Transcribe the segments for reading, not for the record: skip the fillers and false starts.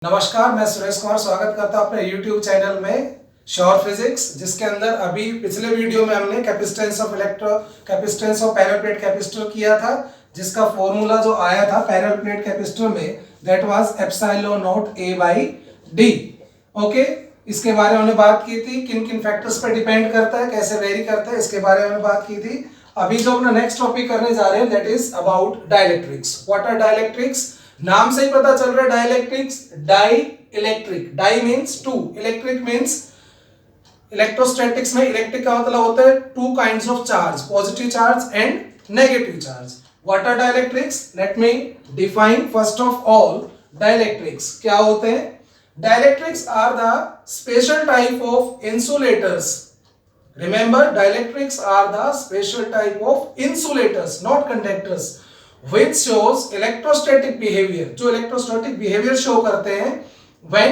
नमस्कार, मैं सुरेश कुमार स्वागत करता हूं अपने YouTube चैनल में श्योर फिजिक्स, जिसके अंदर अभी पिछले वीडियो में हमने capacitance of parallel plate capacitor किया था, जिसका फॉर्मूला जो आया था पैरेलल प्लेट कैपेसिटर में that was epsilon not A by D। Okay, इसके बारे में हमने बात की थी, किन किन फैक्टर्स पर डिपेंड करता है, कैसे वेरी करता है, इसके बारे में हमने बात की थी। अभी जो अपना नेक्स्ट टॉपिक करने जा रहे हैं that is about dielectrics. What are dielectrics? नाम से ही पता चल रहा है dielectrics, di electric, di means two, electric means electrostatics में इलेक्ट्रिक का मतलब होता है two kinds of charge, positive charge and negative charge. What are dielectrics? Let me define first of all dielectrics क्या होते हैं। Dielectrics are the special type of insulators. Remember, dielectrics are the special type of insulators, not conductors, which shows electrostatic behavior. जो electrostatic behavior show करते हैं when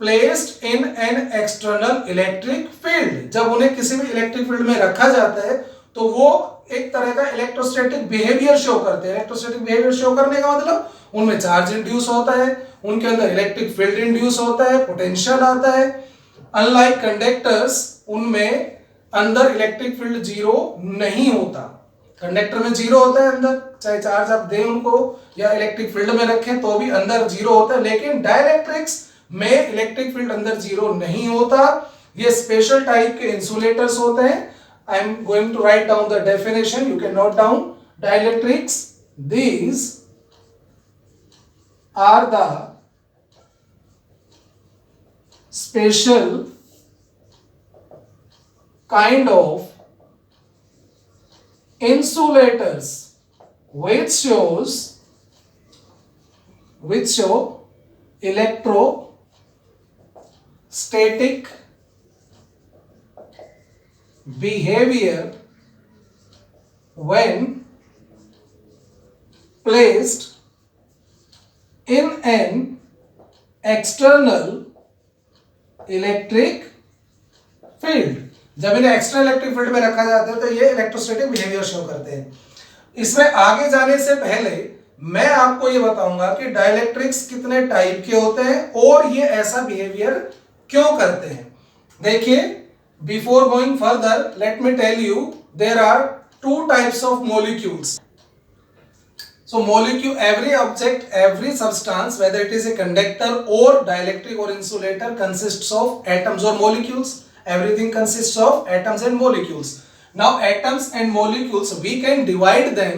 placed in an external electric field. जब उन्हें किसी भी electric field में रखा जाता है तो वो एक तरह का इलेक्ट्रोस्टैटिक बिहेवियर शो करते हैं। इलेक्ट्रोस्टैटिक बिहेवियर शो करने का मतलब उनमें चार्ज इंड्यूस होता है, उनके अंदर इलेक्ट्रिक फील्ड इंड्यूस होता है, पोटेंशियल आता है। अनलाइक कंडक्टर्स, उनमें अंदर इलेक्ट्रिक फील्ड जीरो नहीं होता। कंडक्टर में जीरो होता है अंदर, चाहे चार्ज आप दें उनको या इलेक्ट्रिक फील्ड में रखें तो भी अंदर जीरो होता है, लेकिन डाइलेक्ट्रिक्स में इलेक्ट्रिक फील्ड अंदर जीरो नहीं होता। ये स्पेशल टाइप के इंसुलेटर्स होते हैं। I am going to write down the definition, you can note down. Dielectrics, these are the special kind of insulators which show electrostatic behavior when placed in an external electric field। जब इन्हें extra electric field में रखा जाता है तो ये electrostatic behaviour show करते हैं। इसमें आगे जाने से पहले मैं आपको ये बताऊंगा कि डाइलेक्ट्रिक्स कितने टाइप के होते हैं और ये ऐसा बिहेवियर क्यों करते हैं। देखिए, before going further let me tell you there are two types of molecules. So molecule, every object, every substance, whether it is a conductor or dielectric or insulator, consists of atoms or molecules. Everything consists of atoms and molecules. Now atoms and molecules, we can divide them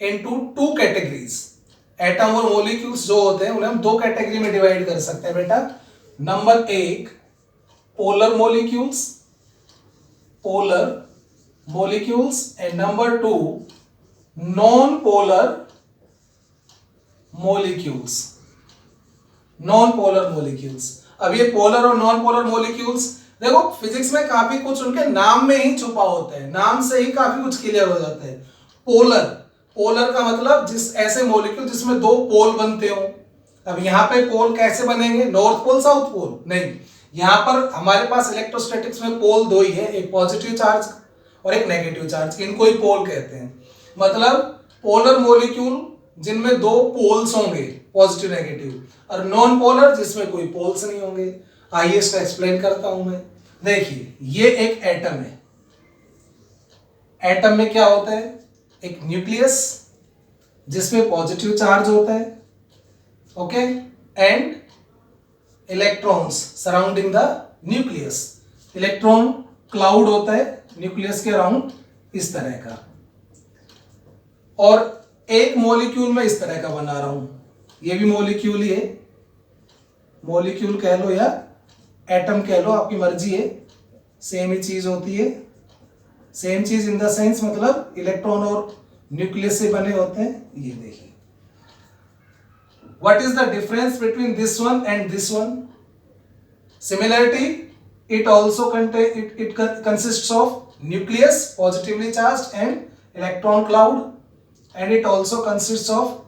into two categories. Atom और molecules जो होते हैं उन्हें हम दो category में divide कर सकते हैं बेटा। नंबर एक, polar molecules and number two, non-polar molecules। अब ये पोलर और नॉन पोलर मॉलिक्यूल्स, देखो फिजिक्स में काफी कुछ उनके नाम में ही छुपा होता है, नाम से ही काफी कुछ क्लियर हो जाता है। पोलर का मतलब जिस ऐसे मॉलिक्यूल जिसमें दो पोल बनते हो। अब यहाँ पे पोल कैसे बनेंगे? नॉर्थ पोल साउथ पोल नहीं, यहाँ पर हमारे पास इलेक्ट्रोस्टैटिक्स में पोल दो ही है, एक पॉजिटिव चार्ज और एक नेगेटिव चार्ज, इनको ही पोल कहते हैं। मतलब पोलर मॉलिक्यूल जिनमें दो पोल्स होंगे, पॉजिटिव नेगेटिव, और नॉन पोलर जिसमें कोई पोल्स नहीं होंगे। आइए इसका एक्सप्लेन करता हूं मैं। देखिए, ये एक एटम है। एटम में क्या होता है? एक न्यूक्लियस जिसमें पॉजिटिव चार्ज होता है, okay, and electrons surrounding the nucleus. Electron cloud होता है न्यूक्लियस के अराउंड, इस तरह का। और एक मॉलिक्यूल में इस तरह का बना रहा हूं, ये भी मॉलिक्यूल ही है, मॉलिक्यूल कह लो या एटम कह लो, आपकी मर्जी है, सेम ही चीज होती है। सेम चीज इन द सेंस मतलब इलेक्ट्रॉन और न्यूक्लियस से बने होते हैं। ये देखिए, what is the difference between this one and this one? Similarity, it consists of nucleus positively charged and electron cloud, and it also consists of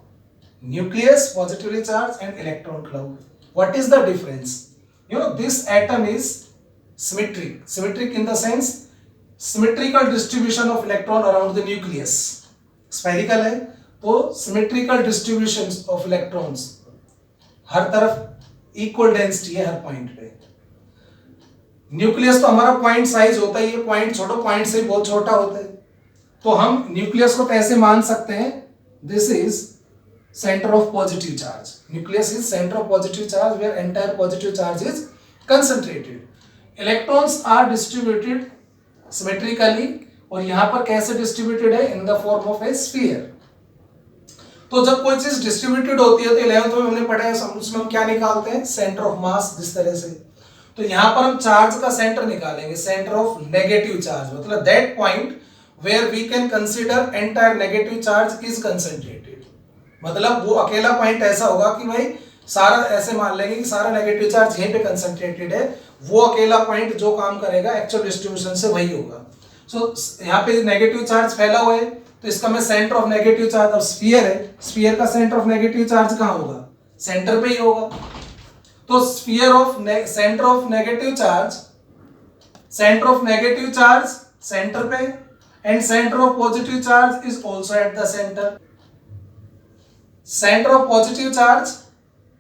nucleus positively charged and electron cloud. What is the difference? You know, this atom is symmetric in the sense symmetrical distribution of electron around the nucleus। spherical है तो symmetrical distribution of electrons, हर तरफ equal density है हर point पे। Nucleus तो हमारा point size होता ही है, point छोटा, पॉइंट से बहुत छोटा होता है, तो हम न्यूक्लियस को कैसे मान सकते हैं, this is centre of positive charge. Nucleus is centre of positive charge where entire positive charge is concentrated. Electrons are distributed symmetrically, और यहां पर कैसे डिस्ट्रीब्यूटेड है, in the form of a sphere. तो जब कोई चीज डिस्ट्रीब्यूटेड होती है तो 11th में हमने पढ़ा है, उसमें हम क्या निकालते हैं, सेंटर ऑफ मास, जिस तरह से। तो यहां पर हम चार्ज का सेंटर निकालेंगे, सेंटर ऑफ नेगेटिव चार्ज, मतलब that point where we can consider entire negative charge is concentrated. मतलब वो अकेला पॉइंट ऐसा होगा कि भाई सारा, ऐसे मान लेंगे कि सारा नेगेटिव चार्ज यहीं पे कंसंट्रेटेड है, वो अकेला पॉइंट जो काम करेगा एक्चुअल डिस्ट्रीब्यूशन से वही होगा। सो यहाँ पे नेगेटिव चार्ज फैला हुआ है, तो इसका मैं सेंटर ऑफ नेगेटिव चार्ज, अब स्फीयर है, स्फीयर का सेंटर ऑफ नेगेटिव चार्ज कहाँ होगा, सेंटर पे ही होगा। तो sphere of centre of negative charge, centre of negative charge centre पे, and centre of positive charge is also at the centre. Centre of positive charge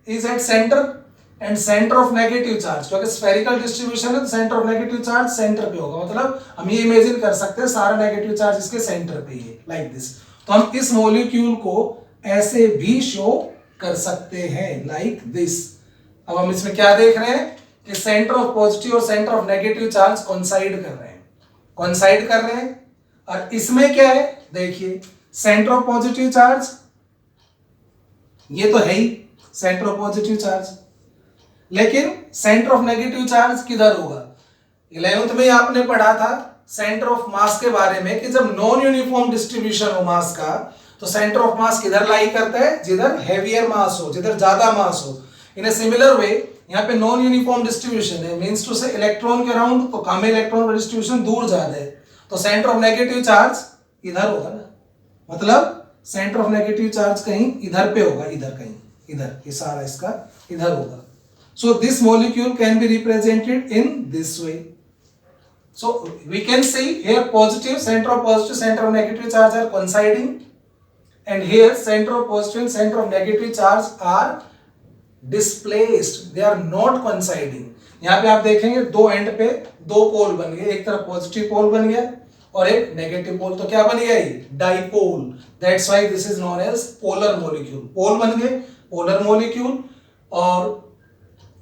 is at centre and centre of negative charge, क्योंकि spherical distribution है तो centre of negative charge centre पे होगा। मतलब हम ये imagine कर सकते हैं सारा नेगेटिव चार्ज इसके सेंटर पे ही है, लाइक दिस। तो हम इस मॉलिक्यूल को ऐसे भी शो कर सकते हैं, लाइक दिस। अब हम इसमें क्या देख रहे हैं कि सेंटर ऑफ पॉजिटिव और centre of negative charge coincide कर रहे हैं, कोइंसाइड कर रहे हैं। और इसमें क्या है, देखिए सेंटर ऑफ पॉजिटिव चार्ज, ये तो है ही सेंटर ऑफ पॉजिटिव चार्ज, लेकिन सेंटर ऑफ नेगेटिव चार्ज किधर होगा। 11th में आपने पढ़ा था सेंटर ऑफ मास के बारे में कि जब नॉन यूनिफॉर्म डिस्ट्रीब्यूशन हो मास का, तो सेंटर ऑफ मास किधर लाई करता है, जिधर हेवियर मास हो, जिधर ज्यादा मास हो। इन ए सिमिलर वे यहाँ पे नॉन यूनिफॉर्म डिस्ट्रीब्यूशन है, मींस टू से इलेक्ट्रॉन के अराउंड तो कम है, इलेक्ट्रॉन का डिस्ट्रीब्यूशन दूर ज्यादा है, तो सेंटर ऑफ नेगेटिव चार्ज इधर होगा ना। मतलब सेंटर ऑफ नेगेटिव चार्ज कहीं इधर पे होगा, इधर कहीं, इधर, ये सारा इसका इधर होगा। So this molecule can be represented in this way. So we can see here positive, center of positive, center of negative charge are coinciding, and here center of positive and center of negative charge are displaced. They are not coinciding. यहाँ पे आप देखेंगे दो and पे दो पोल बन गए, एक तरफ पॉजिटिव पोल बन गया और एक नेगेटिव पोल, तो क्या बन गया, ये dipole. That's why this is known as polar molecule. Pole बन गए, पोलर मॉलिक्यूल, और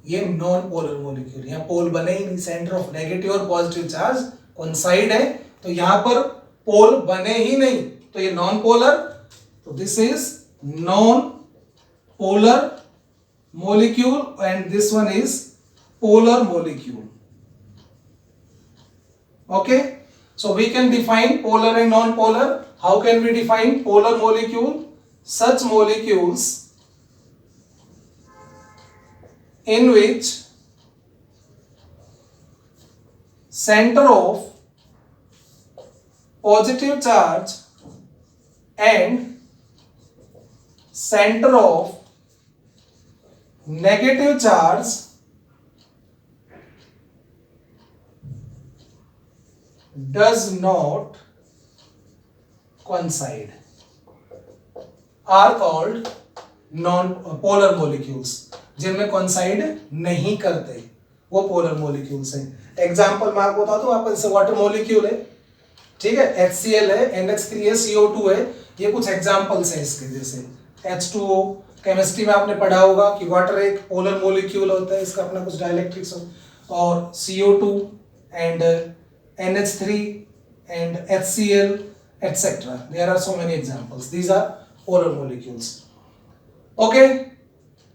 ये नॉन पोलर मॉलिक्यूल, यहाँ पोल बने ही नहीं, सेंटर ऑफ नेगेटिव और पॉजिटिव चार्ज कोइंसाइड है, तो यहाँ पर पोल बने ही नहीं, तो ये नॉन पोलर, तो this is non polar molecule and this one is polar molecule. Okay, so we can define polar and non-polar. How can we define polar molecule? Such molecules in which center of positive charge and center of negative charge does not coincide are called non-polar molecules. जिनमें coincide नहीं करते वो polar molecules हैं. Example मैं आपको बता दूं, आप जैसे वाटर मॉलिक्यूल है, ठीक है, HCl है, NH3 है, CO2 है, ये कुछ एग्जाम्पल्स हैं इसके। जैसे H2O, केमिस्ट्री में आपने पढ़ा होगा कि वाटर एक पोलर मॉलिक्यूल होता है, इसका अपना कुछ डाइलेक्ट्रिक्स हो, और CO2 and NH3 and HCl etc. There are so many examples. These are polar molecules. Okay,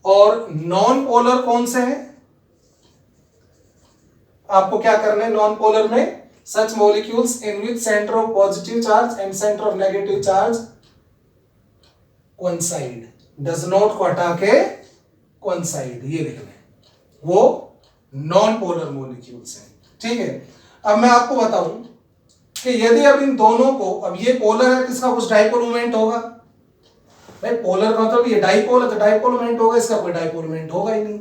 और नॉन पोलर कौन से हैं? आपको क्या करना है नॉन पोलर में? Such molecules in which center of positive charge and center of negative charge coincide. Does not को हटा के coincide, ये लिख लें, वो नॉन पोलर मोलिक्यूल्स हैं. ठीक है, अब मैं आपको बताऊं कि यदि अब इन दोनों को, अब ये पोलर है, इसका कुछ डाइपोल मोमेंट होगा. भाई पोलर का मतलब ये डाइपोल है तो डाइपोल मोमेंट होगा, इसका कोई डाइपोल मोमेंट होगा ही नहीं.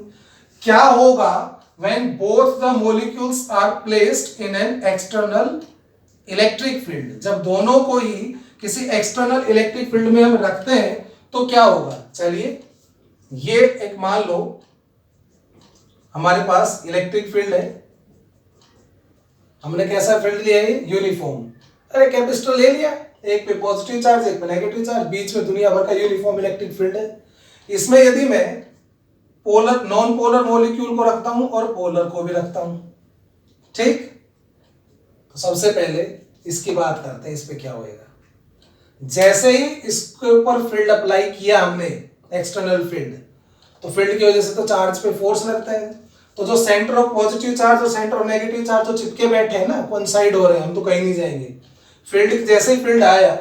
क्या होगा when both the molecules are placed in an external electric field? जब दोनों को ही किसी एक्सटर्नल इलेक्ट्रिक फील्ड में हम रखते हैं तो क्या होगा? चलिए, ये एक मान लो हमारे पास इलेक्ट्रिक फील्ड है, हमने कैसा फील्ड लिया है, यूनिफॉर्म। अरे कैपेसिटर ले लिया, एक पे पॉजिटिव चार्ज एक पे नेगेटिव चार्ज, बीच में दुनिया भर का यूनिफॉर्म इलेक्ट्रिक फील्ड है। इसमें यदि मैं पोलर नॉन पोलर मॉलिक्यूल को रखता हूं और पोलर को भी रखता हूं, ठीक, तो सबसे पहले इसकी बात करते हैं, इस पे क्या होएगा। जैसे ही इसके ऊपर फील्ड अप्लाई किया हमने, एक्सटर्नल फील्ड, तो फील्ड की वजह से तो चार्ज पे फोर्स लगता है, तो जो सेंटर ऑफ पॉजिटिव चार्ज और सेंटर ऑफ नेगेटिव चार्ज जो चिपके बैठे हैं ना, कोइंसाइड हो रहे हैं, हम तो कहीं नहीं जाएंगे। फील्ड जैसे ही फील्ड आया,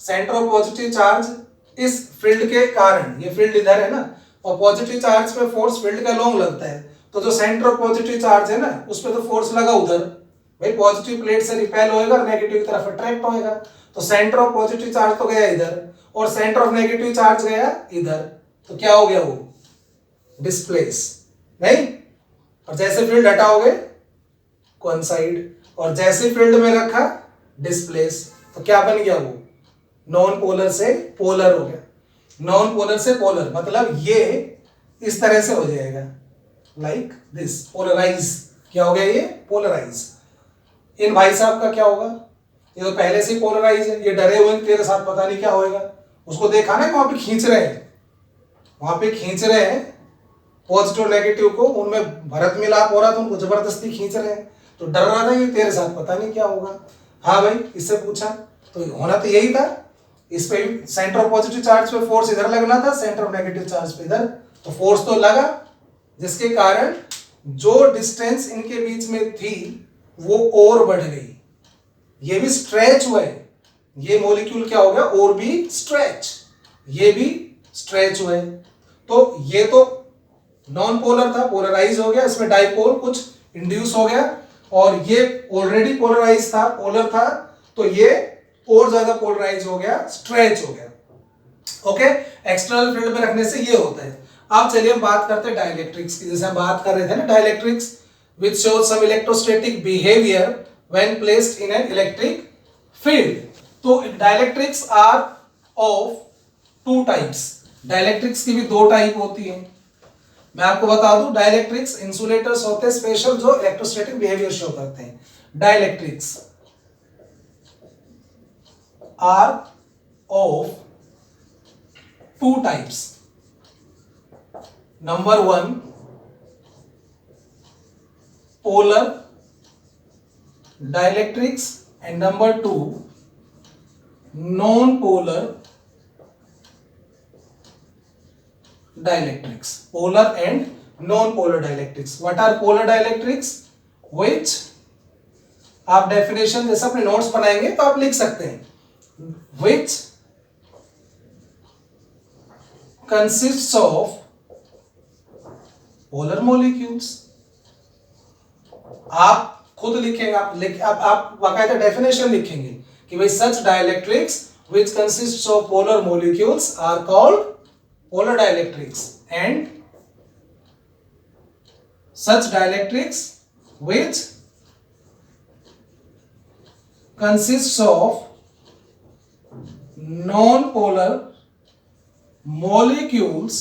सेंटर ऑफ पॉजिटिव चार्ज इस फील्ड के कारण, ये फील्ड इधर है ना, और पॉजिटिव चार्ज पे फोर्स फील्ड का लॉन्ग लगता है, तो जो सेंटर ऑफ पॉजिटिव चार्ज है ना, उस पर तो फोर्स लगा उधर, भाई पॉजिटिव प्लेट से रिपेल होएगा और नेगेटिव की तरफ अट्रैक्ट होएगा, तो सेंटर ऑफ पॉजिटिव चार्ज तो गया इधर और सेंटर ऑफ नेगेटिव चार्ज गया इधर, तो क्या हो गया, वो डिस्प्लेस नहीं। और जैसे फील्ड हटाओगे कोइंसाइड, और जैसे फील्ड में रखा डिस्प्लेस, तो क्या बन गया, वो नॉन पोलर से पोलर हो गया। नॉन पोलर से पोलर मतलब ये इस तरह से हो जाएगा, लाइक दिस, पोलराइज। क्या हो गया, ये पोलराइज। इन भाई साहब का क्या होगा, ये तो पहले से ही पोलराइज है, ये डरे हुए तेरे साथ पता नहीं क्या होएगा। उसको देखा ना, वहां पे खींच रहे हैं, वहां पे खींच रहे हैं पॉजिटिव नेगेटिव को, उनमें भरत मिलाप हो रहा था, उनको जबरदस्ती खींच रहे हैं, तो डर रहा था ये तेरे साथ पता नहीं क्या होगा। हाँ भाई, इससे पूछा तो होना तो यही था, इस पे सेंटर ऑफ पॉजिटिव चार्ज पे फोर्स इधर लगना था, सेंटर ऑफ नेगेटिव चार्ज पे इधर, तो फोर्स तो लगा, जिसके कारण जो डिस्टेंस इनके बीच में थी वो और बढ़ गई, ये भी स्ट्रेच हुए, ये मॉलिक्यूल क्या हो गया, और भी स्ट्रेच, ये भी स्ट्रेच हुए। तो ये तो नॉन पोलर था, पोलराइज हो गया, इसमें डाइपोल कुछ इंड्यूस हो गया, और ये ऑलरेडी पोलराइज था, पोलर था, तो ये और ज्यादा पोलराइज हो गया, स्ट्रेच हो गया। ओके, एक्सटर्नल फील्ड में रखने से ये होता है। अब चलिए हम बात करते हैं डाइलेक्ट्रिक्स की, जैसे हम बात कर रहे थे ना, dielectrics which shows some electrostatic behavior when placed in an electric field। तो dielectrics are of two types, dielectrics की भी दो टाइप होती है। मैं आपको बता दूं, डाइलेक्ट्रिक्स इंसुलेटर्स होते हैं स्पेशल, जो इलेक्ट्रोस्टैटिक बिहेवियर शो करते हैं। Dielectrics are of two types, number one polar dielectrics and number two non-polar dielectrics, polar and non-polar dielectrics। what are polar dielectrics, which आप डेफिनेशन जैसे अपने नोट्स बनाएंगे तो आप लिख सकते हैं, which consists of polar molecules। आप खुद लिखेंगे, आप बाकायदा डेफिनेशन लिखेंगे कि भाई सच dielectrics which consists of polar molecules are called polar dielectrics, and such dielectrics which consists of non-polar molecules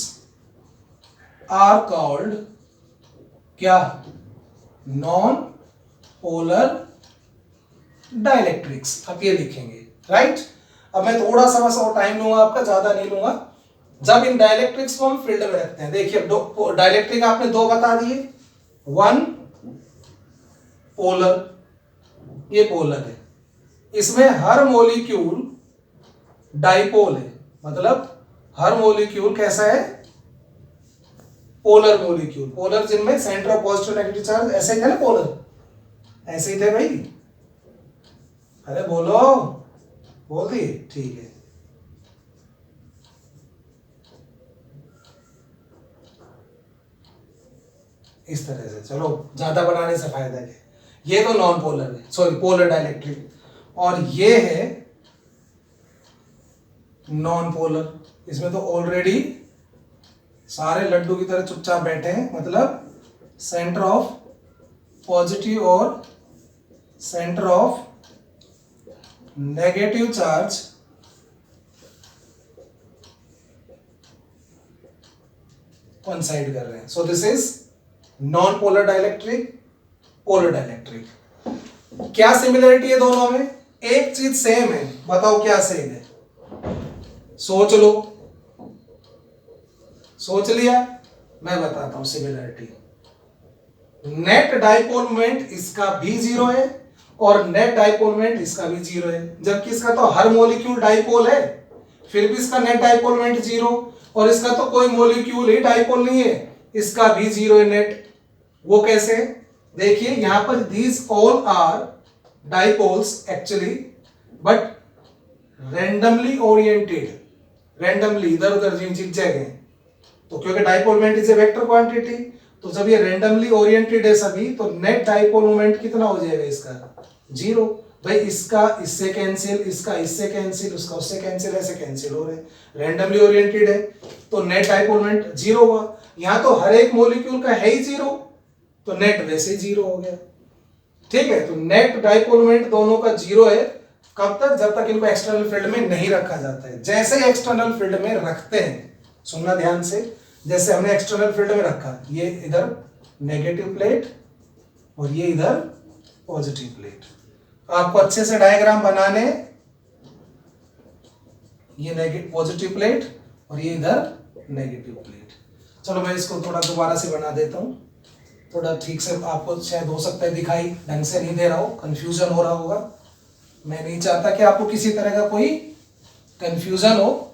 are called क्या, नॉन पोलर डाइलेक्ट्रिक्स। आप ये लिखेंगे, राइट। अब मैं थोड़ा सा बस और टाइम लूंगा आपका, ज्यादा नहीं लूंगा। जब इन डाइलेक्ट्रिक्स को हम फील्ड में रखते हैं, देखिए डाइलेक्ट्रिक आपने दो बता दिए, वन पोलर, ये पोलर है, इसमें हर मॉलिक्यूल डाइपोल है, मतलब हर मॉलिक्यूल कैसा है, पोलर मॉलिक्यूल। पोलर जिनमें centre of positive negative charge ऐसे ही थे ना, पोलर ऐसे ही थे भाई, अरे बोलो, बोल दिए, ठीक है। इस तरह से, चलो ज्यादा बनाने से फायदा है। ये तो नॉन पोलर है, सॉरी पोलर डाइलेक्ट्रिक, और ये है नॉन पोलर। इसमें तो ऑलरेडी सारे लड्डू की तरह चुपचाप बैठे हैं, मतलब सेंटर ऑफ पॉजिटिव और centre of negative charge coincide कर रहे हैं। So this is non polar dielectric, polar dielectric. क्या सिमिलरिटी है दोनों में? एक चीज सेम है, बताओ क्या सेम है? सोच लो, सोच लिया? मैं बताता हूं सिमिलरिटी। नेट डाइपोल मोमेंट इसका भी जीरो है और नेट डाइपोल मोमेंट इसका भी जीरो है, जबकि इसका तो हर मॉलिक्यूल डाइपोल है, फिर भी इसका नेट डाइपोल मोमेंट जीरो, और इसका तो कोई मॉलिक्यूल ही डाइपोल नहीं है, इसका भी जीरो है नेट। वो कैसे? देखिए यहां पर these all are dipoles actually, but randomly oriented, randomly इधर उधर जिग-जैग है। तो क्योंकि dipole moment is a vector quantity, तो जब ये रैंडमली ओरिएंटेड है सभी, तो नेट डाइपोल मोमेंट कितना हो जाएगा इसका? जीरो। भाई इसका इससे कैंसिल, इसका इससे कैंसिल, उसका उससे कैंसिल, ऐसे कैंसिल हो रहे हैं, रैंडमली ओरिएंटेड है तो नेट डाइपोल मोमेंट जीरो हुआ। यहां तो हर एक मॉलिक्यूल का है ही जीरो, तो नेट वैसे ही जीरो हो गया। ठीक है, तो नेट डाइपोल मोमेंट दोनों का जीरो है। कब तक? जब तक इनको एक्सटर्नल फील्ड में नहीं रखा जाता है। जैसे ही एक्सटर्नल फील्ड में रखते हैं, सुनना ध्यान से, जैसे हमने एक्सटर्नल फील्ड में रखा, ये इधर नेगेटिव प्लेट और ये इधर पॉजिटिव प्लेट। आपको अच्छे से डायग्राम बनाने, ये नेगेटिव पॉजिटिव प्लेट और ये इधर नेगेटिव प्लेट। चलो मैं इसको थोड़ा दोबारा से बना देता हूं, थोड़ा ठीक से आपको शायद हो सकता है दिखाई ढंग से नहीं दे रहा हो, कंफ्यूजन हो रहा होगा। मैं नहीं चाहता कि आपको किसी तरह का कोई कंफ्यूजन हो,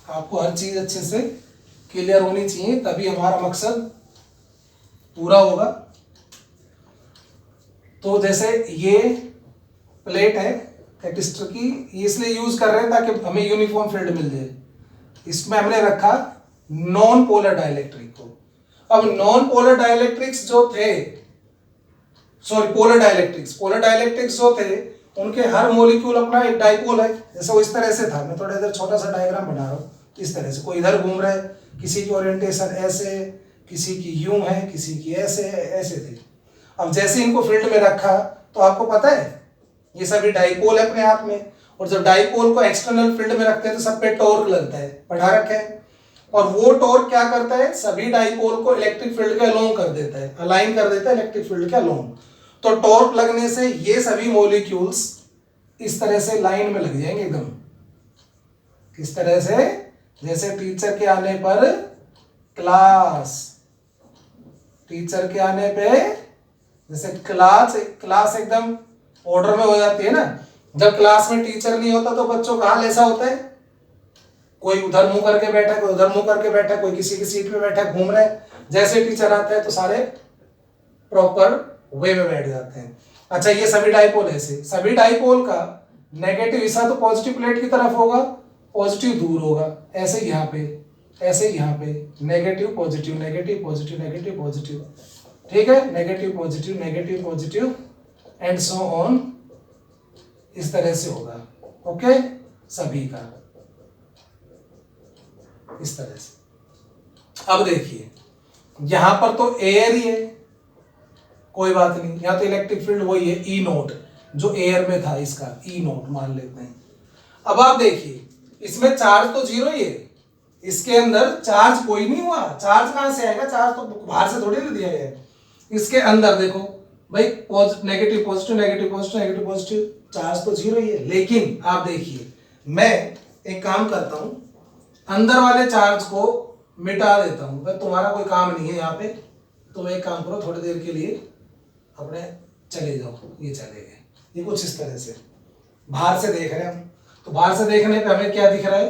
आपको हर चीज अच्छे से क्लियर होनी चाहिए, तभी हमारा मकसद पूरा होगा। तो जैसे ये प्लेट है कैपिस्टर की, इसलिए यूज कर रहे हैं ताकि हमें यूनिफॉर्म फील्ड मिल जाए। इसमें हमने रखा नॉन पोलर डाइलेक्ट्रिक को। अब नॉन पोलर डाइलेक्ट्रिक्स जो थे, सॉरी पोलर डाइलेक्ट्रिक्स जो थे, उनके हर मॉलिक्यूल अपना एक डाइपोल है। जैसे वो इस तरह से था, मैं थोड़ा इधर छोटा सा डायग्राम बना रहा हूँ, इस तरह से कोई इधर घूम रहा है, किसी की ओरिएंटेशन ऐसे, किसी की यूं है, किसी की ऐसे ऐसे थे। अब जैसे इनको फील्ड में रखा तो आपको पता है ये सभी डाइपोल है अपने आप में, और जब डाइपोल को एक्सटर्नल फील्ड में रखते हैं तो सब पे टॉर्क लगता है, पढ़ा रखा है। और वो टॉर्क क्या करता है? सभी डाइपोल को इलेक्ट्रिक फील्ड के अलोंग कर देता है, अलाइन कर देता है इलेक्ट्रिक फील्ड के अलोंग। तो टॉर्क लगने से ये सभी मॉलिक्यूल्स इस तरह से लाइन में लग जाएंगे एकदम। किस तरह से? जैसे टीचर के आने पर क्लास, टीचर के आने पे जैसे क्लास एकदम ऑर्डर में हो जाती है ना। जब क्लास में टीचर नहीं होता तो बच्चों का हाल ऐसा होता है, कोई उधर मुंह करके बैठा है, कोई उधर मुंह करके बैठा है, कोई किसी की सीट पे बैठा है, घूम रहा है। जैसे टीचर आता है तो सारे प्रॉपर वे में बैठ जाते हैं। अच्छा, ये सभी डाइपोल ऐसे, सभी डाइपोल का नेगेटिव हिस्सा तो पॉजिटिव प्लेट की तरफ होगा, पॉजिटिव दूर होगा, ऐसे यहाँ पे, ऐसे यहाँ पे, negative positive, negative positive, negative positive. ठीक है, negative positive, negative positive and so on, इस तरह से होगा। ओके, सभी का इस तरह से। अब देखिए यहां पर तो एयर ही है, कोई बात नहीं, यहां तो इलेक्ट्रिक फील्ड वही है, ई नोट, जो एयर में था इसका ई नोट मान लेते हैं। अब आप देखिए इसमें चार्ज तो जीरो ही है, इसके अंदर चार्ज कोई नहीं हुआ। चार्ज कहां से आएगा? चार्ज तो बाहर से थोड़ी ना दिया गया है। इसके अंदर देखो भाई, negative positive, negative positive, negative positive, charge तो जीरो ही है। लेकिन आप देखिए मैं एक काम करता हूं, अंदर वाले चार्ज को मिटा देता हूं। भाई तुम्हारा कोई काम नहीं है यहाँ पे, तुम एक काम करो, थोड़ी देर के लिए अपने चले जाओ, ये चले गए। ये कुछ इस तरह से बाहर से देख रहे हैं हम, तो बाहर से देखने पे हमें क्या दिख रहा है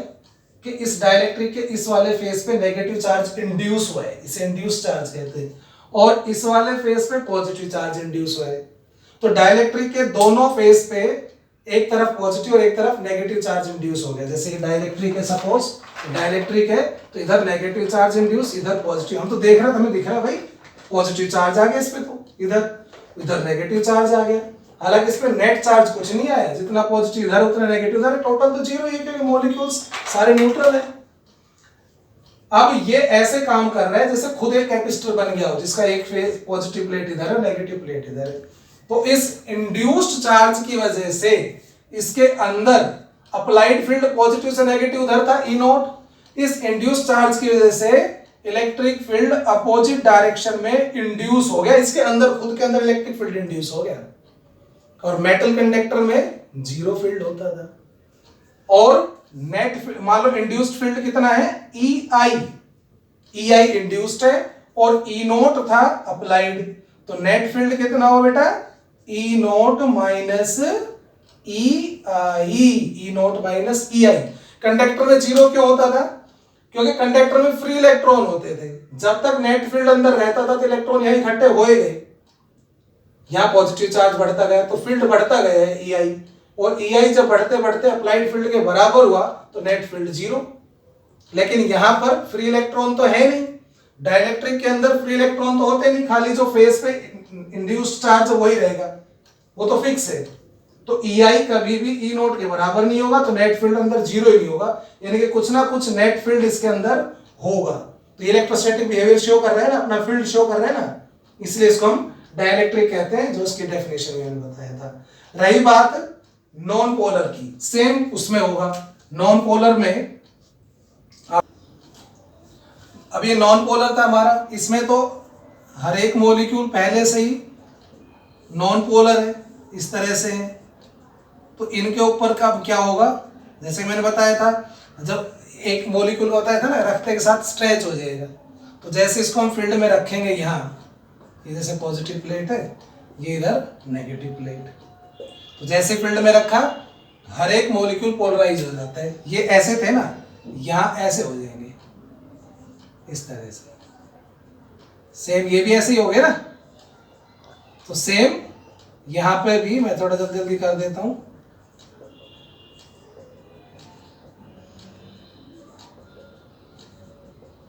कि इस डाइलेक्ट्रिक के इस वाले फेस पे नेगेटिव चार्ज इंड्यूस हुआ है, इसे इंड्यूस चार्ज कहते हैं, और इस वाले फेस पे पॉजिटिव चार्ज इंड्यूस हुआ है। तो डाइलेक्ट्रिक के दोनों फेस पे एक तरफ पॉजिटिव और एक तरफ नेगेटिव चार्ज इंड्यूस हो गया। जैसे ये डाइलेक्ट्रिक है, सपोज डाइलेक्ट्रिक है तो इधर नेगेटिव चार्ज इंड्यूस, इधर पॉजिटिव। हम तो देख रहे हैं, हमें दिख रहा है भाई पॉजिटिव चार्ज आ गया इस पे, तो इधर नेगेटिव चार्ज आ गया। हालांकि इस पे नेट चार्ज कुछ नहीं आया, जितना पॉजिटिव इधर उतना नेगेटिव इधर, टोटल तो जीरो है क्योंकि मॉलिक्यूल्स सारे न्यूट्रल है। अब ये ऐसे काम कर रहा है जैसे खुद एक कैपेसिटर बन गया हो, जिसका एक फेस पॉजिटिव प्लेट इधर है, नेगेटिव प्लेट इधर है। तो इस इंड्यूस्ड चार्ज की वजह से इसके अंदर अप्लाइड फील्ड पॉजिटिव से नेगेटिव उधर था, ई नॉट। इस इंड्यूस्ड चार्ज की वजह से इलेक्ट्रिक फील्ड अपोजिट डायरेक्शन में इंड्यूस हो गया, इसके अंदर खुद के अंदर इलेक्ट्रिक फील्ड इंड्यूस हो गया। और मेटल कंडक्टर में जीरो फील्ड होता था। और नेट मान लो इंड्यूस्ड फील्ड कितना है, EI इंड्यूस्ड है और E नोट था अप्लाइड, तो नेट फील्ड कितना हो बेटा, E naught minus EI। Conductor में जीरो क्यों होता था, क्योंकि कंडक्टर में फ्री इलेक्ट्रॉन होते थे। जब तक नेट फील्ड अंदर रहता था तो इलेक्ट्रॉन यहीं इकट्ठे हो गए, यहाँ पॉजिटिव चार्ज बढ़ता गया तो फील्ड बढ़ता गया है EI, और EI जब बढ़ते बढ़ते अप्लाइड फील्ड के बराबर हुआ तो नेट फील्ड जीरो। लेकिन यहां पर फ्री इलेक्ट्रॉन तो है नहीं, डाइलेक्ट्रिक के अंदर फ्री इलेक्ट्रॉन तो होते नहीं, खाली जो फेस पे इंड्यूस्ड चार्ज वही रहेगा, वो तो फिक्स है। तो EI कभी भी E नोट के बराबर नहीं होगा, तो नेट फील्ड अंदर जीरो ही नहीं होगा, यानी कि कुछ ना कुछ नेट फील्ड इसके अंदर होगा। तो इलेक्ट्रोस्टैटिक बिहेवियर शो कर रहा है ना, अपना फील्ड शो कर रहा है ना, इसलिए इसको हम डाइलेक्ट्रिक कहते हैं, जो इसकी डेफिनेशन मैंने बताया था। रही बात नॉन पोलर की, सेम उसमें होगा। नॉन पोलर में अब ये नॉन पोलर था हमारा, इसमें तो हर एक मॉलिक्यूल पहले से ही नॉन पोलर है, इस तरह से है। तो इनके ऊपर का क्या होगा, जैसे मैंने बताया था, जब एक मॉलिक्यूल होता है था ना, रखते के साथ स्ट्रेच हो जाएगा। तो जैसे इसको हम फील्ड में रखेंगे, यहाँ ये जैसे पॉजिटिव प्लेट है, ये इधर नेगेटिव प्लेट, तो जैसे फील्ड में रखा हर एक मॉलिक्यूल पोलराइज हो जाता है। ये ऐसे थे ना, यहाँ ऐसे हो जाएंगे इस तरह से। सेम ये भी ऐसे ही हो गया ना, तो सेम यहां पे भी मैं थोड़ा जल्दी जल्दी कर देता हूं।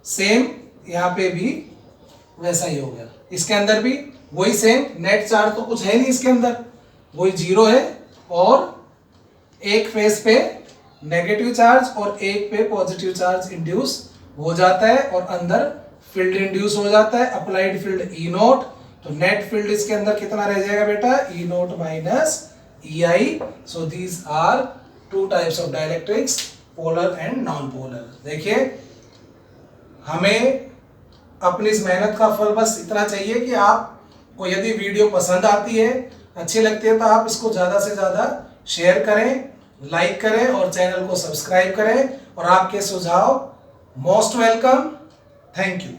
सेम यहां पे भी वैसा ही हो गया, इसके अंदर भी वही सेम, नेट चार्ज तो कुछ है नहीं इसके अंदर, वही जीरो है, और एक फेस पे नेगेटिव चार्ज और एक पे पॉजिटिव चार्ज इंड्यूस हो जाता है, और अंदर फील्ड इंड्यूस हो जाता है, अप्लाइड फील्ड E नोट। तो नेट फील्ड इसके अंदर कितना रह जाएगा बेटा, E naught minus EI। So these are two types of dielectrics, polar and non polar. देखिए, हमें अपनी इस मेहनत का फल बस इतना चाहिए कि आपको यदि वीडियो पसंद आती है, अच्छी लगती है, तो आप इसको ज़्यादा से ज़्यादा शेयर करें, लाइक करें और चैनल को सब्सक्राइब करें। और आपके सुझाव मोस्ट वेलकम। Thank you.